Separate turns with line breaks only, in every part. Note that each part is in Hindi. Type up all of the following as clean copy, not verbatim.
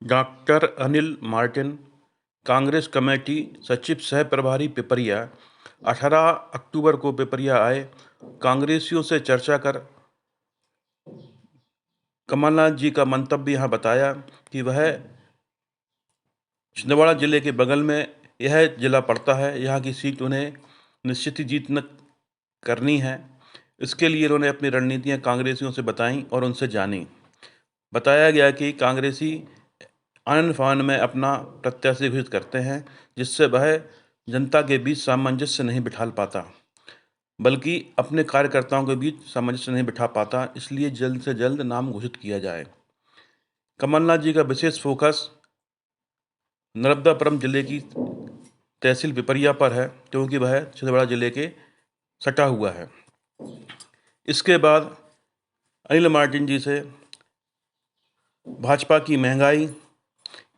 Doctor Anil Martin, Congress committee सचिव सह प्रभारी पिपरिया, 18 अक्टूबर को पिपरिया आए। कांग्रेसियों से चर्चा कर कमलनाथ जी का मंतव्य यहाँ बताया कि वह छिंदवाड़ा जिले के बगल में यह जिला पड़ता है, यहाँ की सीट उन्हें निश्चित ही जीत करनी है। इसके लिए उन्होंने अपनी रणनीतियाँ कांग्रेसियों से बताईं और उनसे जानी। बताया गया कि कांग्रेसी आनन-फानन में अपना प्रत्याशी घोषित करते हैं, जिससे वह जनता के बीच सामंजस्य नहीं बिठा पाता, बल्कि अपने कार्यकर्ताओं के बीच सामंजस्य नहीं बिठा पाता, इसलिए जल्द से जल्द नाम घोषित किया जाए। कमलनाथ जी का विशेष फोकस नर्मदापुरम जिले की तहसील पिपरिया पर है, क्योंकि वह छिंदवाड़ा जिले के सटा हुआ है। इसके बाद अनिल मार्टिन जी से भाजपा की महंगाई,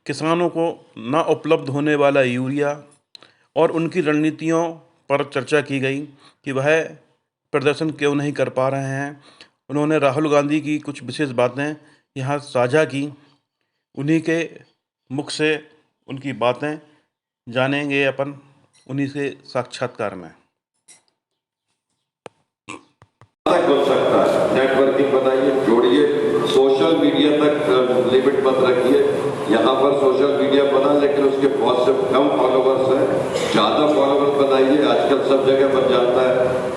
किसानों को ना उपलब्ध होने वाला यूरिया और उनकी रणनीतियों पर चर्चा की गई कि वह प्रदर्शन क्यों नहीं कर पा रहे हैं। उन्होंने राहुल गांधी की कुछ विशेष बातें यहाँ साझा की। उन्हीं के मुख से उनकी बातें जानेंगे अपन उन्हीं से साक्षात्कार में।
हो सकता है नेटवर्किंग बनाइए, जोड़िए, सोशल मीडिया तक लिमिट मत रखिए। यहाँ पर सोशल मीडिया बना, लेकिन उसके बहुत से कम फॉलोवर्स हैं, ज़्यादा फॉलोवर्स बनाइए। आजकल सब जगह बन जाता है।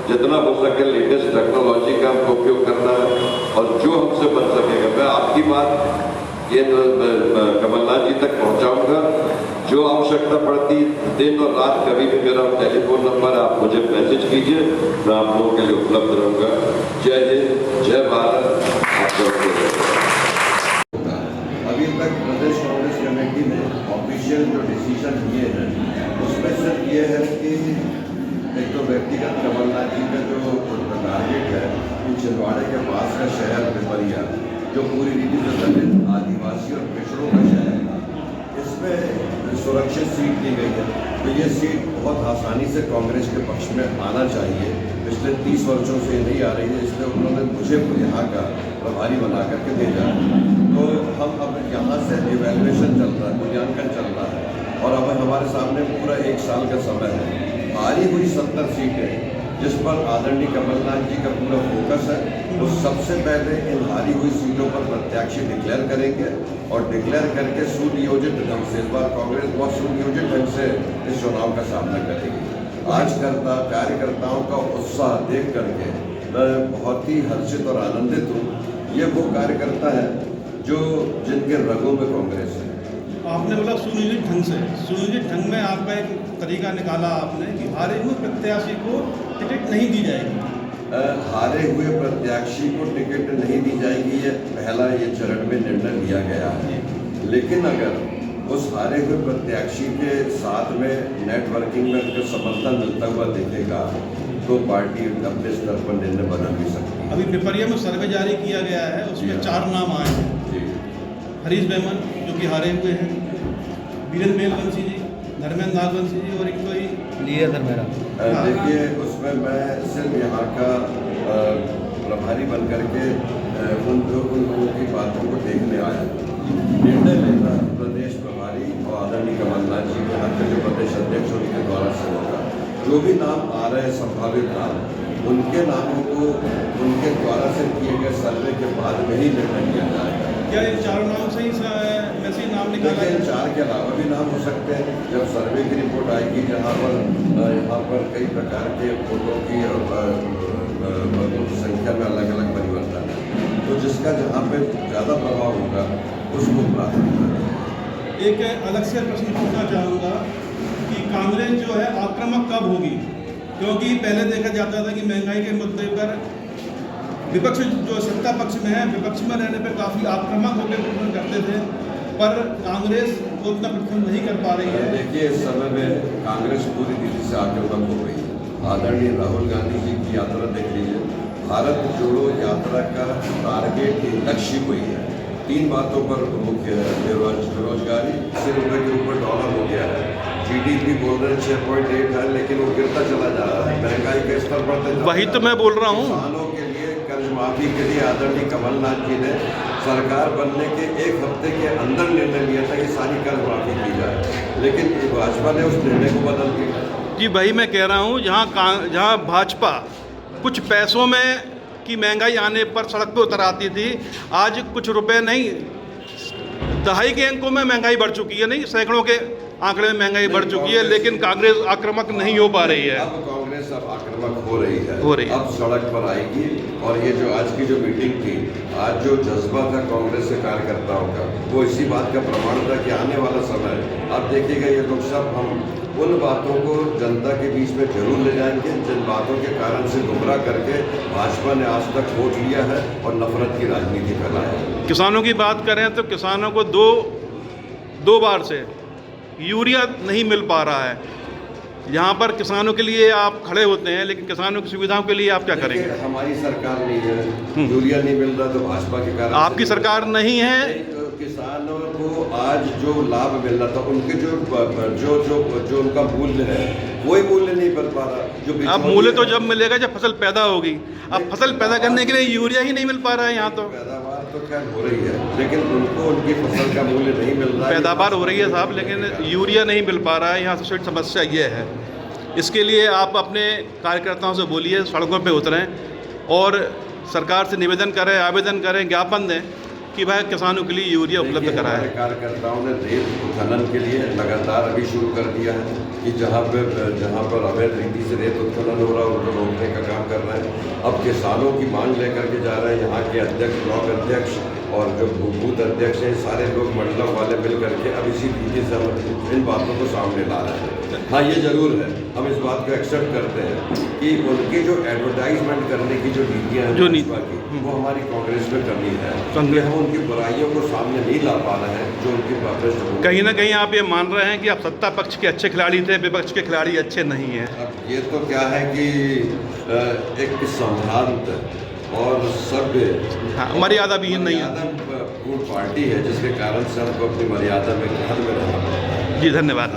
जितना हो सके लेटेस्ट टेक्नोलॉजी का हमको उपयोग करना है, और जो हमसे बन सकेगा मैं आपकी बात ये कमलनाथ जी तक पहुँचाऊँगा। जो आवश्यकता पड़ती दिन और रात, कभी भी मेरा टेलीफोन नंबर है, आप मुझे मैसेज कीजिए, मैं आप लोगों के लिए उपलब्ध रहूँगा। जय हिंद, जय भारत।
अभी तक प्रदेश कांग्रेस कमेटी ने ऑफिशियल जो डिसीजन लिए हैं उसमें सिर्फ ये है कि एक तो व्यक्तिगत कमलनाथ जी का जो टारगेट है कि छिंदवाड़े के पास का शहर पिपरिया, जो पूरी रीति से दलित, आदिवासी और पिछड़ों का शहर है, इसमें सुरक्षित सीट दी गई है। तो ये सीट बहुत आसानी से कांग्रेस के पक्ष में आना चाहिए। पिछले 30 वर्षों से नहीं आ रही है, इसलिए उन्होंने मुझे यहाँ का प्रभारी बना करके भेजा। तो हम अब यहाँ से इवैल्यूएशन चल रहा है, मूल्यांकन चल रहा है, और अब हमारे सामने पूरा 1 साल का समय है। हारी हुई 70 सीटें जिस पर आदरणीय कमलनाथ जी का पूरा फोकस है, वो सबसे पहले इन हारी हुई सीटों पर प्रत्याशी डिक्लेयर करेंगे, और डिक्लेयर करके सुनियोजित ढंग से, इस बार कांग्रेस बहुत सुनियोजित ढंग से इस चुनाव का सामना करेगी। कार्यकर्ताओं का उत्साह देख करके मैं बहुत ही हर्षित और आनंदित हूँ। ये वो कार्यकर्ता है जो जिनके रगों में कांग्रेस है।
आपने बोला सुनियोजित ढंग से, सुनियोजित ढंग में आपका एक तरीका निकाला आपने कि हारे हुए प्रत्याशी को टिकट नहीं दी जाएगी।
हारे हुए प्रत्याशी को टिकट नहीं दी जाएगी, ये पहला ये चरण में निर्णय लिया गया है। लेकिन अगर उस हारे हुए प्रत्याशी के साथ में नेटवर्किंग में उनका समर्थन मिलता हुआ दिखेगा तो पार्टी अपने स्तर पर निर्णय बदल भी सकती है।
अभी पिपरिया में सर्वे जारी किया गया है, उसमें 4 नाम आए हैं। हरीश बेमन जो कि हारे हुए हैं, बीरेंद्र मेलवंशी जी, धर्मेंद्र नागवंशी जी, और एक कोई
लिया मेरा।
देखिए, उसमें मैं सिर्फ यहाँ का प्रभारी बन करके उन लोगों की बातों को देखने आया। निर्णय लेना प्रदेश प्रभारी और आदरणीय कमलनाथ जी के हाथ के जो प्रदेश अध्यक्ष उनके द्वारा से होगा। जो भी नाम आ रहे हैं संभावित नाम, उनके नामों को उनके द्वारा से किए गए सर्वे के बाद में ही निर्णय लिया जाएगा।
क्या इन 4 नाम से ही में से नाम निकाला है?
4 के अलावा भी नाम हो सकते हैं। जब सर्वे की रिपोर्ट आएगी, जहाँ पर कई प्रकार के वोटों की संख्या में अलग अलग परिवर्तन है, तो जिसका जहाँ पे ज़्यादा प्रभाव होगा उसको प्राथमिकता।
एक अलग से प्रश्न पूछना चाहूँगा कि कांग्रेस जो है आक्रामक कब होगी? क्योंकि पहले देखा जाता था कि महंगाई के मुद्दे पर विपक्ष जो सत्ता पक्ष में है, विपक्ष में रहने पर काफ़ी आक्रामक होकर प्रदर्शन करते थे, पर कांग्रेस वो उतना प्रदर्शन नहीं कर पा रही है।
देखिए, इस समय में कांग्रेस पूरी रीति से आक्रामक हो गई है। आदरणीय राहुल गांधी जी की यात्रा देख लीजिए। भारत जोड़ो यात्रा का टारगेट लक्ष्य कोई है, 3 बातों पर मुख्य है। बेरोजगारी, ₹80 के ऊपर डॉलर हो गया है। GDP बोल रहे हैं 6.8 है, लेकिन वो गिरता चला जा रहा है। महंगाई का स्तर बढ़ता,
वही तो मैं बोल रहा हूँ।
किसानों के लिए कर्ज कर्ज माफी के लिए आदरणीय कमलनाथ जी ने सरकार बनने के एक हफ्ते के अंदर निर्णय लिया था कि सारी कर्ज माफी की जाए, लेकिन भाजपा ने उस निर्णय को बदल दिया।
जी भाई, मैं कह रहा हूँ जहाँ भाजपा कुछ पैसों में की महंगाई आने पर सड़क पे उतर आती थी, आज कुछ रुपए नहीं, दहाई के अंकों में महंगाई बढ़ चुकी है, नहीं सैकड़ों के आंकड़े में महंगाई बढ़ चुकी है, लेकिन कांग्रेस आक्रामक नहीं हो पा रही है।
अब कांग्रेस अब आक्रामक हो रही है, अब सड़क पर आएगी। और ये जो आज की जो मीटिंग थी, आज जो जज्बा था कांग्रेस के कार्यकर्ताओं का, वो इसी बात का प्रमाण था कि आने वाला समय अब देखिएगा ये लोग सब हम उन बातों को जनता के बीच में जरूर ले जाएंगे जिन बातों के कारण से गुमराह करके भाजपा ने आज तक वोट लिया है और नफरत की राजनीति फैलाई।
किसानों की बात करें तो किसानों को दो बार से यूरिया नहीं मिल पा रहा है। यहाँ पर किसानों के लिए आप खड़े होते हैं, लेकिन किसानों की सुविधाओं के लिए आप क्या करेंगे?
हमारी सरकार नहीं है, यूरिया नहीं मिल रहा तो भाजपा के कारण।
आपकी सरकार नहीं है।
किसानों को आज जो लाभ मिल रहा था, उनके जो उनका मूल्य है वही मूल्य नहीं मिल पा रहा।
अब मूल्य तो जब मिलेगा जब फसल पैदा होगी। अब फसल पैदा करने के लिए यूरिया ही नहीं मिल पा रहा है। यहाँ तो
पैदावार तो खैर हो रही है, लेकिन उनको उनकी फसल का मूल्य नहीं मिल रहा है।
पैदावार हो रही है साहब, लेकिन यूरिया नहीं मिल पा रहा है। यहाँ सबसे बड़ी समस्या ये है। इसके लिए आप अपने कार्यकर्ताओं से बोलिए, सड़कों पे उतरें और सरकार से निवेदन करें, आवेदन करें, ज्ञापन दें कि भाई किसानों के लिए यूरिया उपलब्ध कराएं।
कार्यकर्ताओं ने रेत उत्खनन के लिए लगातार अभी शुरू कर दिया है कि जहाँ पर अवैध रीति से रेत उत्खनन हो रहा है उनको रोकने का काम कर रहे हैं। अब किसानों की मांग लेकर के जा रहे हैं। यहाँ के अध्यक्ष, ब्लॉक अध्यक्ष और जो बूथ अध्यक्ष हैं, सारे लोग मंडलों वाले मिल करके अब इसी तरीके से हम इन बातों को सामने ला रहे हैं। हाँ, ये जरूर है, हम इस बात को एक्सेप्ट करते हैं कि उनकी जो एडवर्टाइजमेंट करने की जो नीतियाँ हैं भाजपा की, वो हमारी कांग्रेस में कमी है। हम उनकी बुराइयों को सामने नहीं ला पा रहे हैं जो उनकी भ्रष्ट।
कहीं ना कहीं आप ये मान रहे हैं कि आप सत्ता पक्ष के अच्छे खिलाड़ी थे, विपक्ष के खिलाड़ी अच्छे नहीं हैं।
अब ये तो क्या है कि एक संभ्रांत और सभ्य,
मर्यादा विहीन नहीं है,
पूर्ण पार्टी है, जिसके कारण से हमको अपनी मर्यादा में रहना पड़ता है।
जी, धन्यवाद।